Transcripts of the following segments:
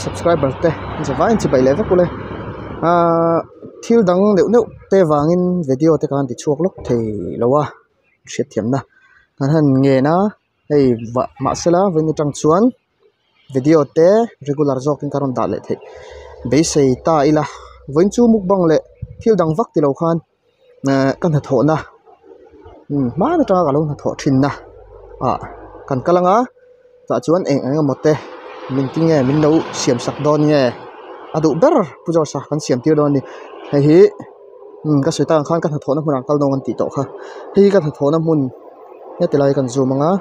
subscriber te jawa in chi bai level kule thil dang neuh te wangin video te kan ti chuak lok thei lowa hriat thiam na kan han nge na hei ma sela veni tang chuan video te regular jok in karon da le the be sei ta ila voin chu mukbang le thil dang vak ti lo khan kan ha tho na ma na ta ga lo na tho thin na kan kalanga ta chuan eng mote min ti nge min no siam sak don nge adu ber pujo sa kan siam tir don ni hei hi ka soi ta khan kan ha tho na mun kal dong an ti to kha hei kan ha tho na mun ne te lai kan zoom anga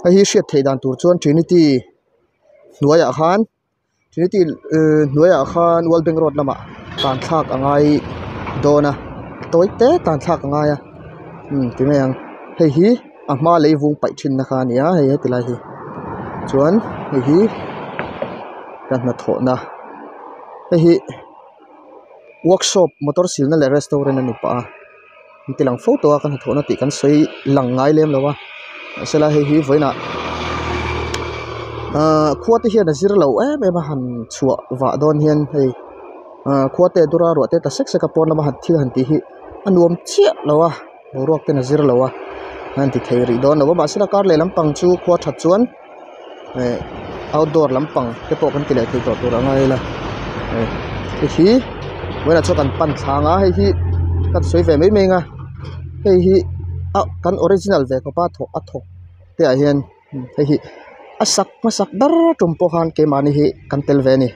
hei hriat thei dan tur chuan Trinity nuaya khan World Bank Road lama tan thak angai dona toite tan thak angai ti me ang hei hi ma leivung pai thin na kha nia hei ti lai hi chuan hei hi kan na tho na hei hi workshop motor sil na le restaurant ani pa tilang photo kan tho na ti kan soi lang ngai lem lawa sela hei hi voina khuate hian azir lo em han chua wa don hian hei khuate dura ro te ta sek sek pon lama hat thil han ti hi anuam chia lawa borok te nazir lawa han ti thei ri don lawa ma sela kar le lampang chu khua that chuan outdoor lampang te po kan ti le thei to tur angai la hi wena chokan pan thanga hei hi kan soi ve mai menga hei hi kan original ve ko pa thok athok te a hian hei hi masak dar tumpo khan ke mani hi kan tel ve ni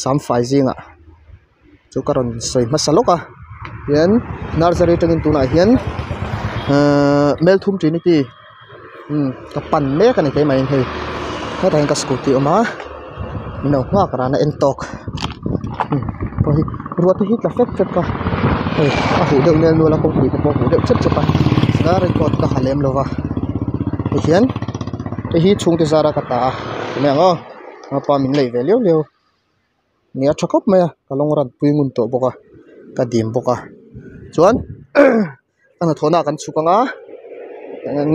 sam fai zinga chu karon soi masaloka hian nursery tangin tuna hian melthum Trinity ka pan me kan ke mai hei ha tang ka scooty oma mino nga karana entok po hi ruat hi la fek ka hei hu deuh nel nu la kong pi ko hu deuh chet pa na record ka halem lova hian hi chung te zara ka ta me ngo pa min lei ve leo nia thakop me ka longran puingun to boka ka dim boka chuan ana thona kan chukanga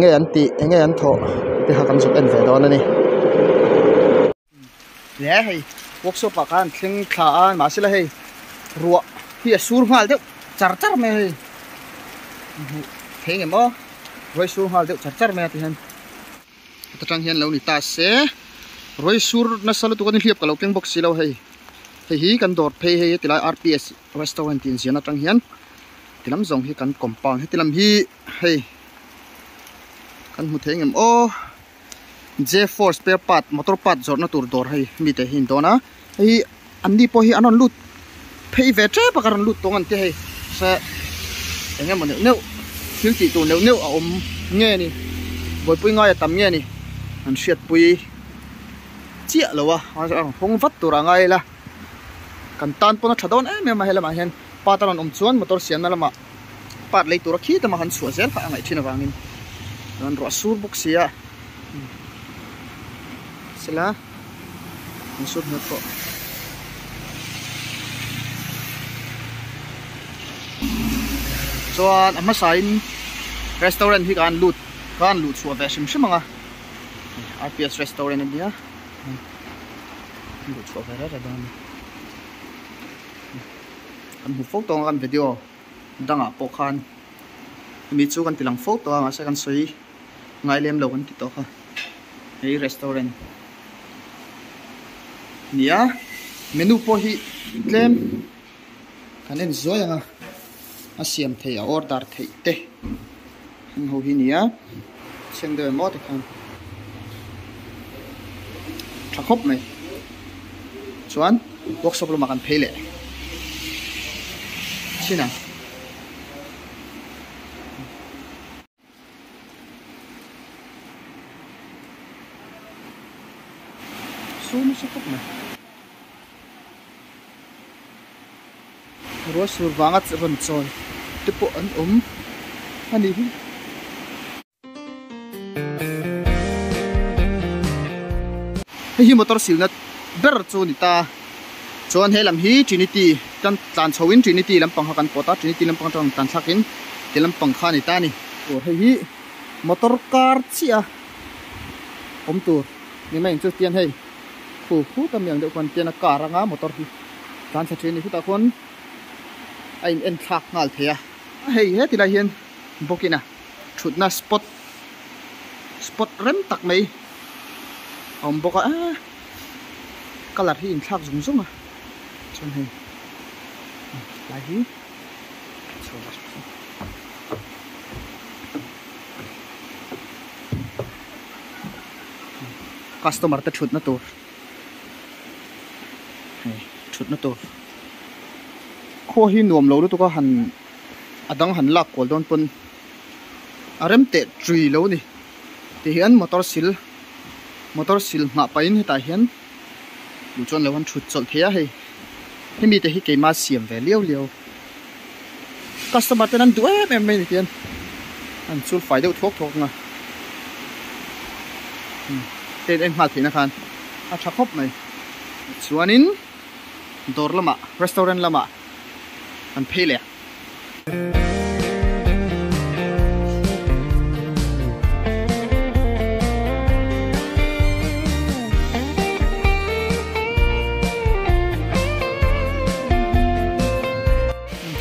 nge an tho te ha kan chuk en ve don ani le hei workshop pa kan thling thla an ma sila hei ruwa hi sur ngal deuh char me hei theng emo roi sur ngal deuh char me ti han tatang hian lo ni ta se roi sur na salu tu kan hliap ka lo peng box si lo hei hi kan dor phei hei tilai RPS restaurant tin sian atang hian tilam zong hi kan compound he tilam hi hei kan mu thengem J4 spare part motor part jor na tur dor hei mi te hin dona hei andi po hi anon lut phei ve tre pa karon lut tongan te hei sa engem mon neu thil ti tu neu a om nge ni boi pui ngai tam nge ni an hriat pui chia lowa hong vat tur angai la kan tan pona thadon ma helama hen pataron chuan motor siam na lama pat lei tur khi ta ma han chua zel pa angai thina wangin don ro sur box sia sela sur na to chuan ama sain restaurant hi kan lut chua ve sim anga RPS restaurant india lut chua ve ra dan kan hu photo kan video danga po khan mi chu kan tilang photo ma sa kan soi ngai lem lo kan ti to kha ei restaurant nia menu po hi tlem kan en zoyanga asiam thei a order thei te ho hi nia cheng de mo te khan thakop mai chuan workshop lo makan phele china sum sakop mai ro sur wanga ron chon te po an ani hi hi motor silna ber chu ni ta chuan helam hi Trinity kan tlan chhowin Trinity lampang hakan pota Trinity lampang tang tan thakin te lampang kha ni ta ni hi motor car chia om tur ni mai chu tian hei phù tâm yang được quan tiền là cả ra ngã motor hi tan sa train hi ta kon ai en thak ngal thea hei he ti la hian bokina thutna spot rem tak mai boka color hi in thak zum zum a chon hei lai hi customer ta thutna tur thutna tur kho hi nuam lo tu ka han adang han lak kol don pun arem te tree lo ni ti hian motor sil nga pain heta hian lu chon lo han thut chol thea hei hemi te hi keima siam ve liao customer tenan duai em mai ni tian an chul fai deuh thok nga ten en mal thina khan a thakop mai chuanin dor lama restaurant lama an phele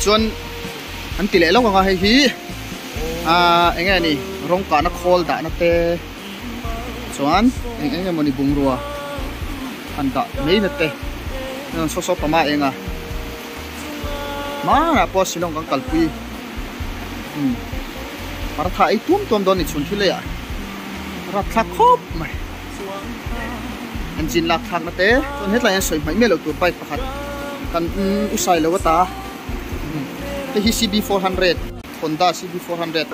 chuan an tile lo nga hei hi enge ni rong ka na khol da na te chuan enge moni bungrua an da nei na te so pama enga ma na po silong kang kalpui para tha ai tum don ni chun thile ya ra thak khop mai engine lak thak na te chon headline soi mai melo tur pai pakhat kan usai lo ta te hi CB 400 Honda CB 400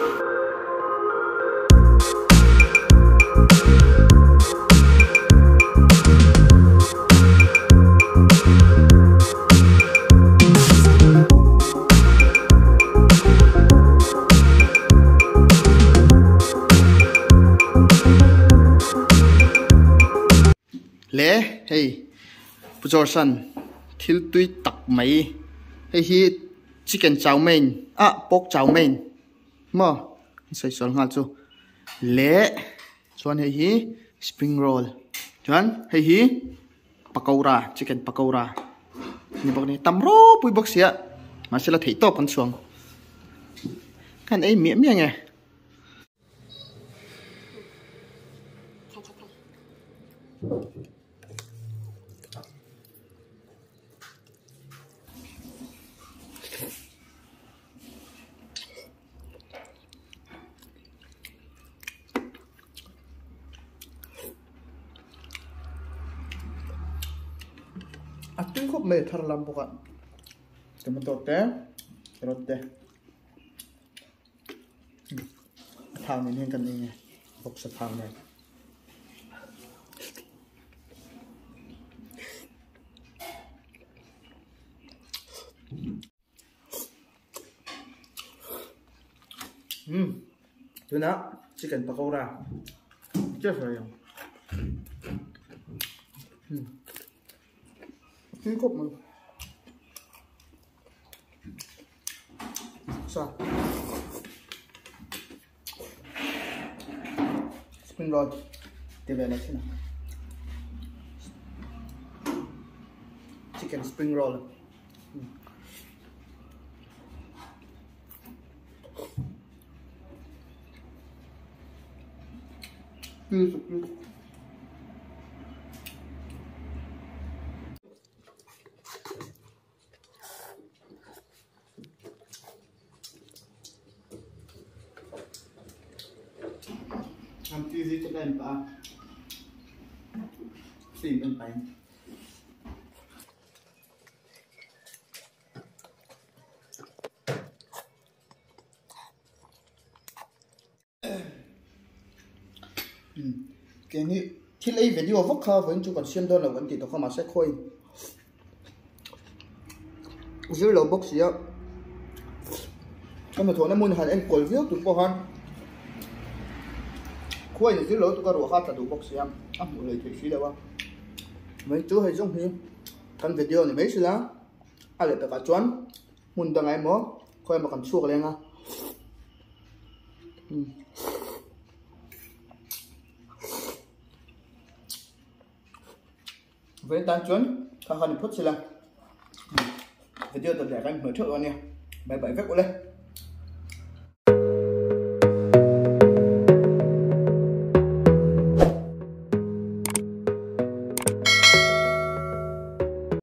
le hey pujorsan thil tui tak mai hei hi chicken chow mein pork chow mein mo sai sol ngal chu le chuan hei hi spring roll chuan hei hi pakora chicken pakora ni bok ni tamro pui bok sia masala thei to pan chuang kan ei mi nge ating khop me thar lam boka tomato te carrot te thang ni hen kan ni bok sa thang ne tuna chicken pakora chef rồi Cái cục mà sao spring roll tiếp về này thế nào chicken spring roll làm tí gì cho đèn ta xỉn bên bánh cái này thì lấy video vóc kha vẫn chưa còn xem đâu là vẫn chỉ tao không mà sẽ khôi dưới lầu box gì á cái mà thôi nó muốn hạt em cối viết tụi cô han khôi này dưới lầu tụi cô rửa hạt là đủ box gì em một lời thủy phí đâu á mấy chú hay giống như căn video này mấy xí lá ai lại cả choán muốn đăng ai mó khôi mà còn suộc lên à với tan chuẩn khá hơn phút xí là video tập để anh mở trước rồi nè bài bài vết của lên